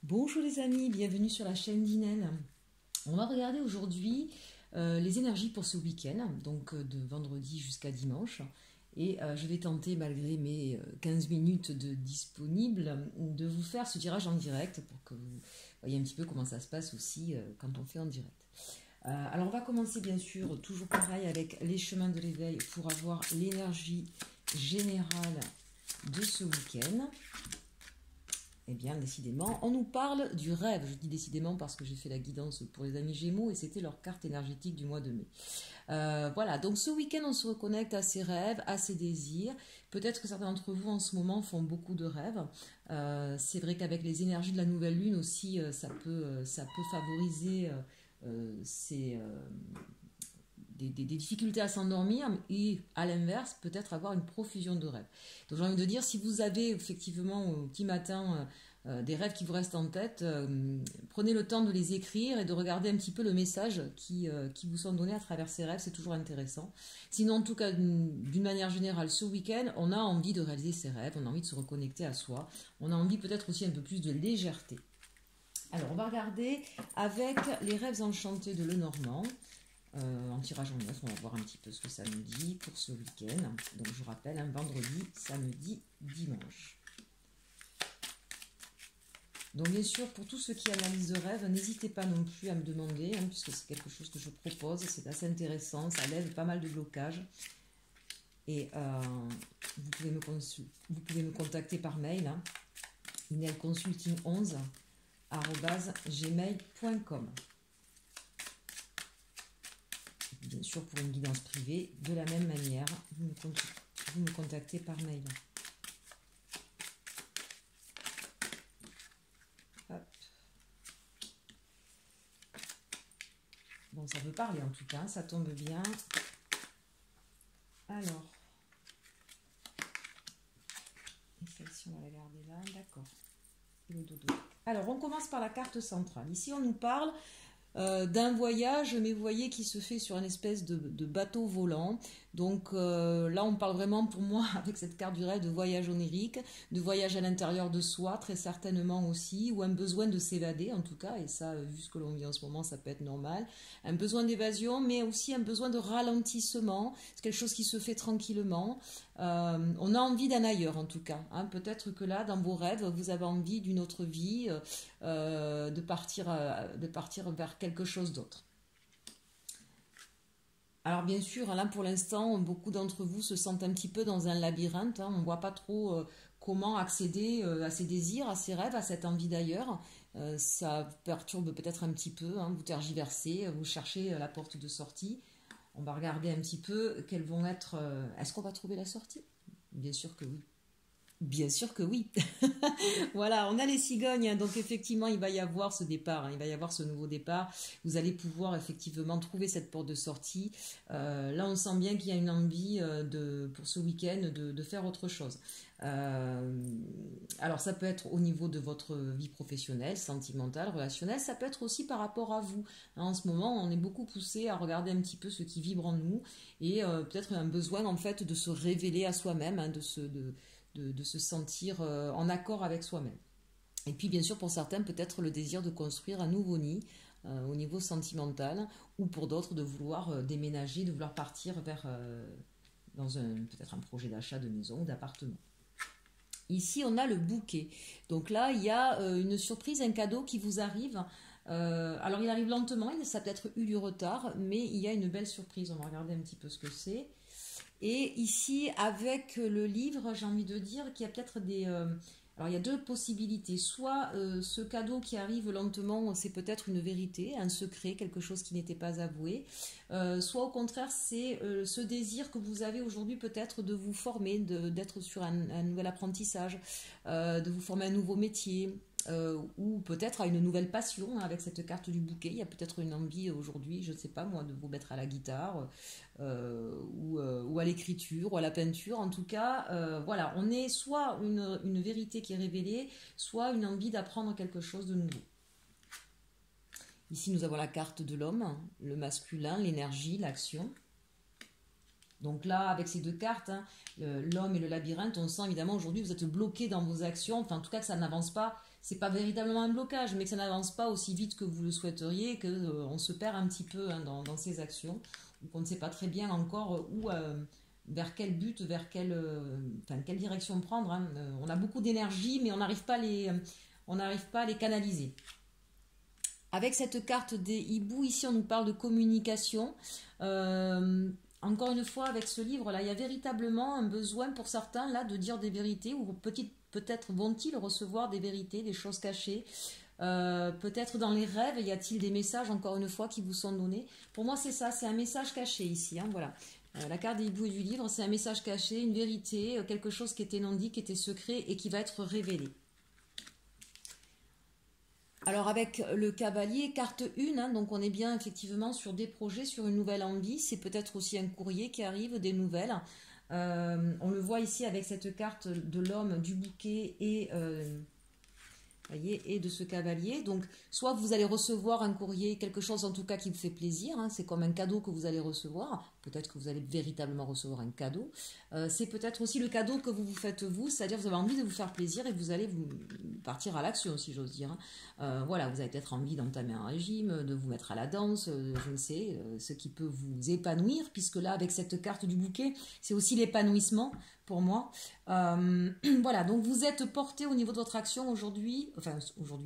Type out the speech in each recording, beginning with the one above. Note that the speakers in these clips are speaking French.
Bonjour les amis, bienvenue sur la chaîne d'Inel. On va regarder aujourd'hui les énergies pour ce week-end, donc de vendredi jusqu'à dimanche. Et je vais tenter, malgré mes 15 minutes de disponible, de vous faire ce tirage en direct pour que vous voyez un petit peu comment ça se passe aussi quand on fait en direct. Alors on va commencer bien sûr, toujours pareil, avec les chemins de l'éveil pour avoir l'énergie générale de ce week-end. Eh bien, décidément, on nous parle du rêve. Je dis décidément parce que j'ai fait la guidance pour les amis Gémeaux et c'était leur carte énergétique du mois de mai. Voilà, donc ce week-end, on se reconnecte à ses rêves, à ses désirs. Peut-être que certains d'entre vous en ce moment font beaucoup de rêves. C'est vrai qu'avec les énergies de la nouvelle lune aussi, ça peut favoriser des difficultés à s'endormir et à l'inverse, peut-être avoir une profusion de rêves. Donc j'ai envie de dire, si vous avez effectivement au petit matin des rêves qui vous restent en tête, prenez le temps de les écrire et de regarder un petit peu le message qui vous sont donnés à travers ces rêves, c'est toujours intéressant. Sinon, en tout cas, d'une manière générale, ce week-end, on a envie de réaliser ses rêves, on a envie de se reconnecter à soi, on a envie peut-être aussi un peu plus de légèreté. Alors, on va regarder avec les rêves enchantés de Lenormand. En tirage en neuf, on va voir un petit peu ce que ça nous dit pour ce week-end. Donc je rappelle, un vendredi, samedi, dimanche. Donc bien sûr, pour tous ceux qui analysent de rêve, n'hésitez pas non plus à me demander, puisque c'est quelque chose que je propose, c'est assez intéressant, ça lève pas mal de blocages. Et vous pouvez me contacter par mail, inelconsulting11@gmail.com. Bien sûr, pour une guidance privée, de la même manière, vous me contactez par mail. Hop. Bon, ça veut parler en tout cas, ça tombe bien. Alors, et celle-ci, on va la garder là, d'accord. Le dodo. Alors, on commence par la carte centrale. Ici, on nous parle d'un voyage, mais vous voyez, qui se fait sur une espèce de bateau volant. Donc là, on parle vraiment pour moi, avec cette carte du rêve, de voyage onirique, de voyage à l'intérieur de soi, très certainement aussi, ou un besoin de s'évader en tout cas, et ça, vu ce que l'on vit en ce moment, ça peut être normal. Un besoin d'évasion, mais aussi un besoin de ralentissement, c'est quelque chose qui se fait tranquillement. On a envie d'un ailleurs en tout cas. Peut-être que là, dans vos rêves, vous avez envie d'une autre vie, de partir vers quelque chose d'autre. Alors bien sûr, là pour l'instant, beaucoup d'entre vous se sentent un petit peu dans un labyrinthe. On ne voit pas trop comment accéder à ses désirs, à ses rêves, à cette envie d'ailleurs. Ça vous perturbe peut-être un petit peu, vous tergiversez, vous cherchez la porte de sortie. On va regarder un petit peu quelles vont être... Est-ce qu'on va trouver la sortie? Bien sûr que oui. Bien sûr que oui. Voilà, on a les cigognes, donc effectivement, il va y avoir ce départ, il va y avoir ce nouveau départ. Vous allez pouvoir effectivement trouver cette porte de sortie. Là, on sent bien qu'il y a une envie pour ce week-end de faire autre chose. Alors, ça peut être au niveau de votre vie professionnelle, sentimentale, relationnelle. Ça peut être aussi par rapport à vous. En ce moment, on est beaucoup poussé à regarder un petit peu ce qui vibre en nous et peut-être un besoin en fait de se révéler à soi-même, de se sentir en accord avec soi-même. Et puis bien sûr pour certains peut-être le désir de construire un nouveau nid au niveau sentimental ou pour d'autres de vouloir déménager, de vouloir partir vers peut-être un projet d'achat de maison ou d'appartement. Ici on a le bouquet. Donc là il y a une surprise, un cadeau qui vous arrive. Alors il arrive lentement, ça a peut-être eu du retard, mais il y a une belle surprise. On va regarder un petit peu ce que c'est. Et ici, avec le livre, j'ai envie de dire qu'il y a peut-être alors, il y a deux possibilités. Soit ce cadeau qui arrive lentement, c'est peut-être une vérité, un secret, quelque chose qui n'était pas avoué. Soit au contraire, c'est ce désir que vous avez aujourd'hui peut-être de vous former, d'être sur un nouvel apprentissage, de vous former un nouveau métier. Ou peut-être à une nouvelle passion avec cette carte du bouquet. Il y a peut-être une envie aujourd'hui, je ne sais pas moi, de vous mettre à la guitare ou à l'écriture ou à la peinture. En tout cas, voilà, on est soit une vérité qui est révélée, soit une envie d'apprendre quelque chose de nouveau. Ici, nous avons la carte de l'homme, le masculin, l'énergie, l'action. Donc là, avec ces deux cartes, l'homme et le labyrinthe, on sent évidemment aujourd'hui vous êtes bloqué dans vos actions, enfin en tout cas que ça n'avance pas c'est pas véritablement un blocage, mais que ça n'avance pas aussi vite que vous le souhaiteriez, que on se perd un petit peu hein, dans ces actions, ou qu'on ne sait pas très bien encore où, vers quel but, vers quelle direction prendre. Hein. On a beaucoup d'énergie, mais on n'arrive pas à les canaliser. Avec cette carte des hiboux, ici on nous parle de communication. Encore une fois, avec ce livre-là, il y a véritablement un besoin pour certains là de dire des vérités, ou peut-être vont-ils recevoir des vérités, des choses cachées. Peut-être dans les rêves, y a-t-il des messages, encore une fois, qui vous sont donnés. Pour moi, c'est ça, c'est un message caché ici. Hein, voilà. La carte des hiboux et du livre, c'est un message caché, une vérité, quelque chose qui était non dit, qui était secret et qui va être révélé. Alors avec le cavalier, carte 1, hein, donc on est bien effectivement sur des projets, sur une nouvelle envie. C'est peut-être aussi un courrier qui arrive, des nouvelles. On le voit ici avec cette carte de l'homme, du bouquet et de ce cavalier. Donc, soit vous allez recevoir un courrier, quelque chose en tout cas qui vous fait plaisir, hein, c'est comme un cadeau que vous allez recevoir, peut-être que vous allez véritablement recevoir un cadeau. C'est peut-être aussi le cadeau que vous vous faites vous, c'est-à-dire vous avez envie de vous faire plaisir et vous allez vous partir à l'action, si j'ose dire. Hein. Voilà, vous avez peut-être envie d'entamer un régime, de vous mettre à la danse, je ne sais, ce qui peut vous épanouir, puisque là, avec cette carte du bouquet, c'est aussi l'épanouissement pour moi. Voilà, donc vous êtes porté au niveau de votre action aujourd'hui,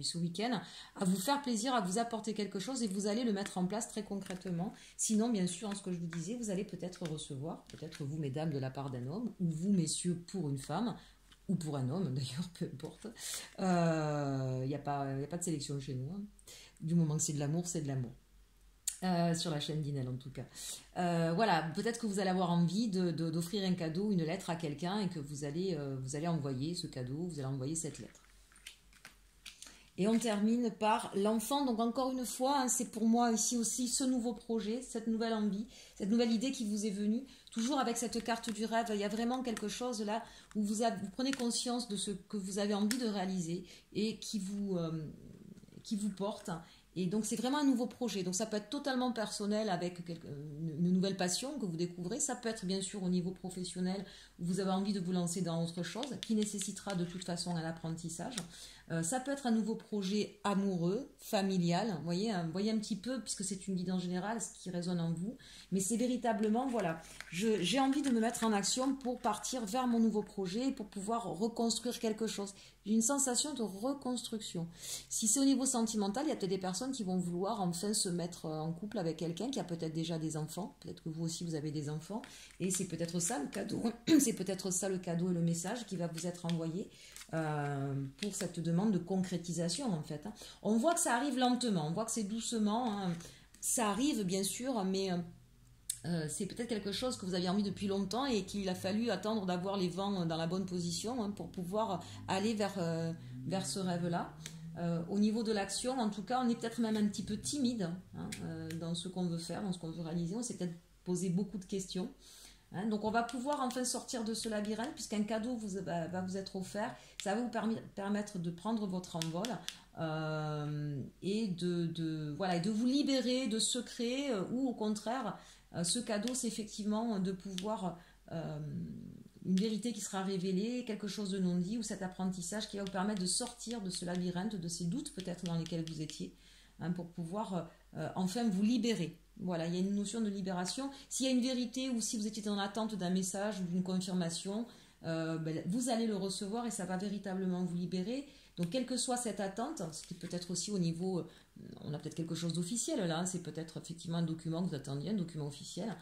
ce week-end, à vous faire plaisir, à vous apporter quelque chose et vous allez le mettre en place très concrètement. Sinon, bien sûr, en ce que je vous disais, vous allez peut-être recevoir, peut-être vous, mesdames, de la part d'un homme, ou vous, messieurs, pour une femme, ou pour un homme, d'ailleurs, peu importe. Il n'y a pas de sélection chez nous. Hein. Du moment que c'est de l'amour, c'est de l'amour. Sur la chaîne d'Inel en tout cas. Voilà, peut-être que vous allez avoir envie d'offrir un cadeau, une lettre à quelqu'un et que vous allez envoyer ce cadeau, vous allez envoyer cette lettre. Et on termine par l'enfant. Donc encore une fois, hein, c'est pour moi ici aussi ce nouveau projet, cette nouvelle envie, cette nouvelle idée qui vous est venue. Toujours avec cette carte du rêve, il y a vraiment quelque chose là où vous prenez conscience de ce que vous avez envie de réaliser et qui vous porte. Et donc c'est vraiment un nouveau projet. Donc ça peut être totalement personnel avec une nouvelle passion que vous découvrez. Ça peut être bien sûr au niveau professionnel où vous avez envie de vous lancer dans autre chose qui nécessitera de toute façon un apprentissage. Ça peut être un nouveau projet amoureux, familial. Vous voyez un petit peu, puisque c'est une guidance générale, ce qui résonne en vous. Mais c'est véritablement, voilà, j'ai envie de me mettre en action pour partir vers mon nouveau projet, pour pouvoir reconstruire quelque chose. J'ai une sensation de reconstruction. Si c'est au niveau sentimental, il y a peut-être des personnes qui vont vouloir enfin se mettre en couple avec quelqu'un qui a peut-être déjà des enfants. Peut-être que vous aussi, vous avez des enfants. Et c'est peut-être ça le cadeau. C'est peut-être ça le cadeau et le message qui va vous être envoyé pour cette demande de concrétisation, en fait. Hein. On voit que ça arrive lentement. On voit que c'est doucement. Hein. Ça arrive, bien sûr, mais... c'est peut-être quelque chose que vous aviez envie depuis longtemps et qu'il a fallu attendre d'avoir les vents dans la bonne position hein, pour pouvoir aller vers ce rêve-là. Au niveau de l'action, en tout cas, on est peut-être même un petit peu timide hein, dans ce qu'on veut faire, dans ce qu'on veut réaliser. On s'est peut-être posé beaucoup de questions. Hein, donc on va pouvoir enfin sortir de ce labyrinthe puisqu'un cadeau va vous être offert. Ça va vous permettre de prendre votre envol et de vous libérer de secrets ou au contraire... ce cadeau, c'est effectivement de pouvoir, une vérité qui sera révélée, quelque chose de non dit, ou cet apprentissage qui va vous permettre de sortir de ce labyrinthe, de ces doutes peut-être dans lesquels vous étiez, hein, pour pouvoir enfin vous libérer. Voilà, il y a une notion de libération. S'il y a une vérité ou si vous étiez en attente d'un message ou d'une confirmation, vous allez le recevoir et ça va véritablement vous libérer. Donc, quelle que soit cette attente, c'était peut-être aussi au niveau, on a peut-être quelque chose d'officiel là, hein, c'est peut-être effectivement un document que vous attendiez, un document officiel,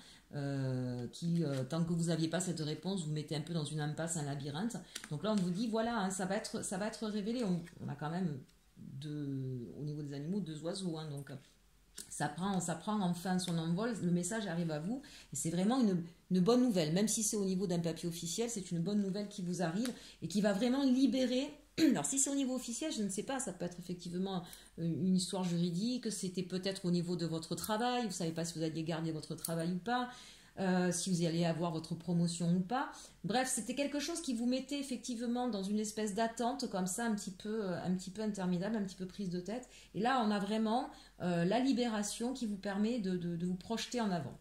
qui, tant que vous n'aviez pas cette réponse, vous mettez un peu dans une impasse, un labyrinthe. Donc là, on vous dit, voilà, hein, ça va être révélé. On a quand même, au niveau des animaux, 2 oiseaux, hein, donc ça prend enfin son envol, le message arrive à vous, et c'est vraiment une bonne nouvelle, même si c'est au niveau d'un papier officiel, c'est une bonne nouvelle qui vous arrive, et qui va vraiment libérer. Alors si c'est au niveau officiel, je ne sais pas, ça peut être effectivement une histoire juridique, c'était peut-être au niveau de votre travail, vous ne savez pas si vous alliez garder votre travail ou pas, si vous allez avoir votre promotion ou pas. Bref, c'était quelque chose qui vous mettait effectivement dans une espèce d'attente comme ça, un petit peu interminable, un petit peu prise de tête. Et là, on a vraiment la libération qui vous permet de vous projeter en avant.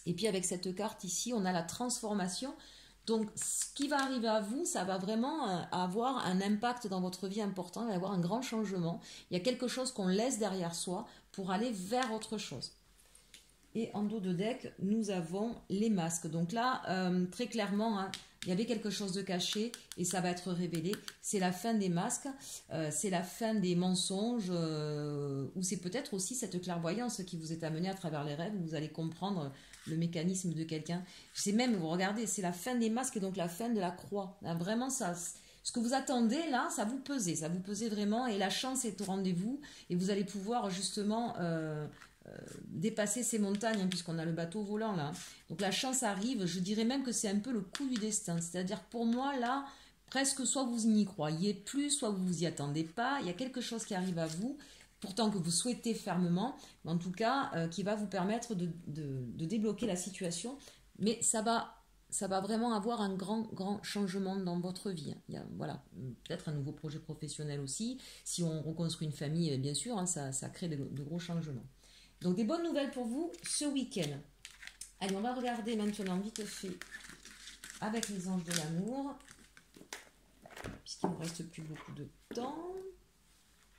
Et puis avec cette carte ici, on a la transformation. Donc, ce qui va arriver à vous, ça va vraiment avoir un impact dans votre vie important, il va y avoir un grand changement. Il y a quelque chose qu'on laisse derrière soi pour aller vers autre chose. Et en dos de deck, nous avons les masques. Donc là, très clairement, hein, il y avait quelque chose de caché et ça va être révélé. C'est la fin des masques, c'est la fin des mensonges, ou c'est peut-être aussi cette clairvoyance qui vous est amenée à travers les rêves, où vous allez comprendre le mécanisme de quelqu'un. C'est même, vous regardez, c'est la fin des masques et donc la fin de la croix. Là, vraiment, ça, ce que vous attendez là, ça vous pesait vraiment et la chance est au rendez-vous et vous allez pouvoir justement dépasser ces montagnes, hein, puisqu'on a le bateau volant là. Donc la chance arrive, je dirais même que c'est un peu le coup du destin. C'est-à-dire pour moi là, presque soit vous n'y croyez plus, soit vous vous y attendez pas. Il y a quelque chose qui arrive à vous, pourtant que vous souhaitez fermement, mais en tout cas qui va vous permettre de débloquer la situation. Mais ça va vraiment avoir un grand changement dans votre vie. Il y a, voilà, peut-être un nouveau projet professionnel aussi. Si on reconstruit une famille, bien sûr, hein, ça crée de gros changements. Donc des bonnes nouvelles pour vous ce week-end. Allez, on va regarder maintenant vite fait avec les anges de l'amour, puisqu'il ne nous reste plus beaucoup de temps.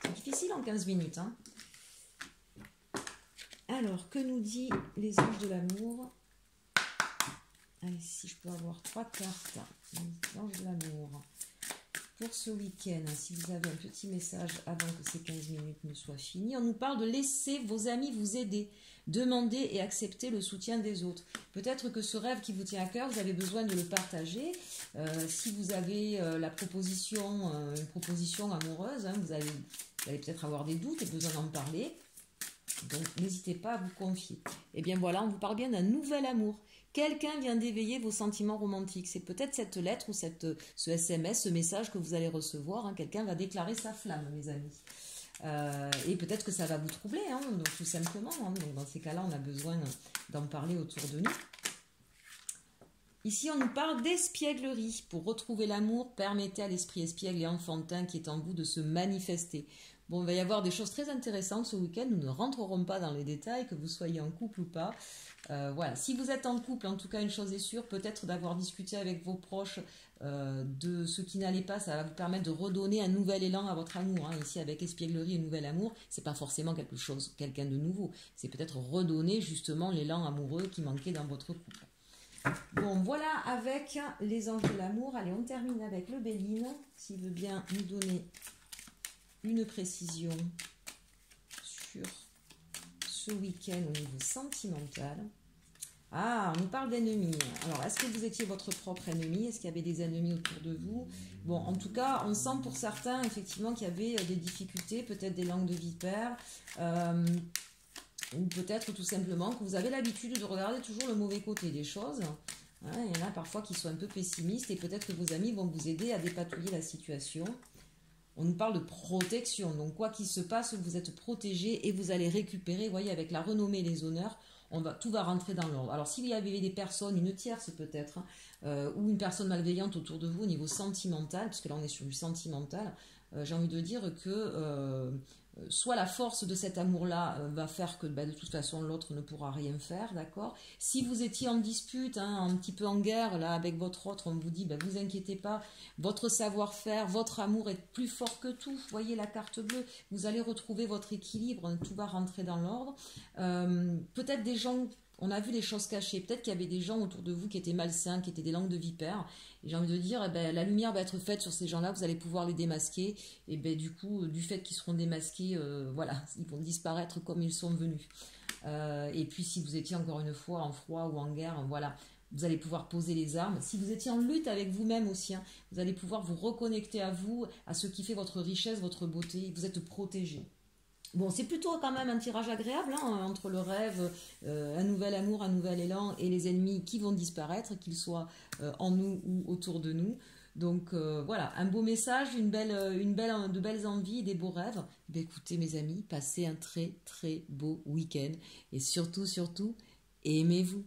C'est difficile en 15 minutes. Hein. Alors, que nous dit les anges de l'amour? Allez, si je peux avoir 3 cartes. Les anges de l'amour. Pour ce week-end, si vous avez un petit message avant que ces 15 minutes ne soient finies, on nous parle de laisser vos amis vous aider, demander et accepter le soutien des autres. Peut-être que ce rêve qui vous tient à cœur, vous avez besoin de le partager. Si vous avez une proposition amoureuse, hein, vous allez peut-être avoir des doutes et besoin d'en parler. Donc n'hésitez pas à vous confier. Et bien voilà, on vous parle bien d'un nouvel amour. Quelqu'un vient d'éveiller vos sentiments romantiques. C'est peut-être cette lettre ou ce SMS, ce message que vous allez recevoir. Hein. Quelqu'un va déclarer sa flamme, mes amis. Et peut-être que ça va vous troubler, hein, donc, tout simplement. Hein. Donc, dans ces cas-là, on a besoin d'en parler autour de nous. Ici, on nous parle d'espièglerie. Pour retrouver l'amour, permettez à l'esprit espiègle et enfantin qui est en vous de se manifester. Bon, il va y avoir des choses très intéressantes ce week-end. Nous ne rentrerons pas dans les détails, que vous soyez en couple ou pas. Voilà. Si vous êtes en couple, en tout cas, une chose est sûre, peut-être d'avoir discuté avec vos proches de ce qui n'allait pas. Ça va vous permettre de redonner un nouvel élan à votre amour. Hein. Ici, avec espièglerie et nouvel amour, c'est pas forcément quelqu'un de nouveau. C'est peut-être redonner justement l'élan amoureux qui manquait dans votre couple. Bon, voilà avec les anges de l'amour. Allez, on termine avec le Béline, s'il veut bien nous donner une précision sur ce week-end au niveau sentimental. Ah, on nous parle d'ennemis. Alors, est-ce que vous étiez votre propre ennemi? Est-ce qu'il y avait des ennemis autour de vous? Bon, en tout cas, on sent pour certains, effectivement, qu'il y avait des difficultés, peut-être des langues de vipère, ou peut-être tout simplement que vous avez l'habitude de regarder toujours le mauvais côté des choses. Hein, il y en a parfois qui sont un peu pessimistes et peut-être que vos amis vont vous aider à dépatouiller la situation. On nous parle de protection, donc quoi qu'il se passe, vous êtes protégé et vous allez récupérer, vous voyez, avec la renommée et les honneurs, tout va rentrer dans l'ordre. Alors s'il y avait des personnes, une tierce peut-être, ou une personne malveillante autour de vous au niveau sentimental, parce que là on est sur du sentimental, j'ai envie de dire que soit la force de cet amour-là va faire que de toute façon l'autre ne pourra rien faire, d'accord? Si vous étiez en dispute, hein, un petit peu en guerre là avec votre autre, on vous dit, vous inquiétez pas, votre savoir-faire, votre amour est plus fort que tout. Voyez la carte bleue, vous allez retrouver votre équilibre, tout va rentrer dans l'ordre. Peut-être des gens... On a vu les choses cachées. Peut-être qu'il y avait des gens autour de vous qui étaient malsains, qui étaient des langues de vipère. Et j'ai envie de dire, la lumière va être faite sur ces gens-là. Vous allez pouvoir les démasquer. Et du coup, du fait qu'ils seront démasqués, voilà, ils vont disparaître comme ils sont venus. Et puis, si vous étiez encore une fois en froid ou en guerre, voilà, vous allez pouvoir poser les armes. Si vous étiez en lutte avec vous-même aussi, hein, vous allez pouvoir vous reconnecter à vous, à ce qui fait votre richesse, votre beauté. Vous êtes protégé. Bon, c'est plutôt quand même un tirage agréable, hein, entre le rêve, un nouvel amour, un nouvel élan et les ennemis qui vont disparaître, qu'ils soient en nous ou autour de nous. Donc voilà, un beau message, de belles envies, des beaux rêves. Écoutez mes amis, passez un très très beau week-end et surtout, aimez-vous.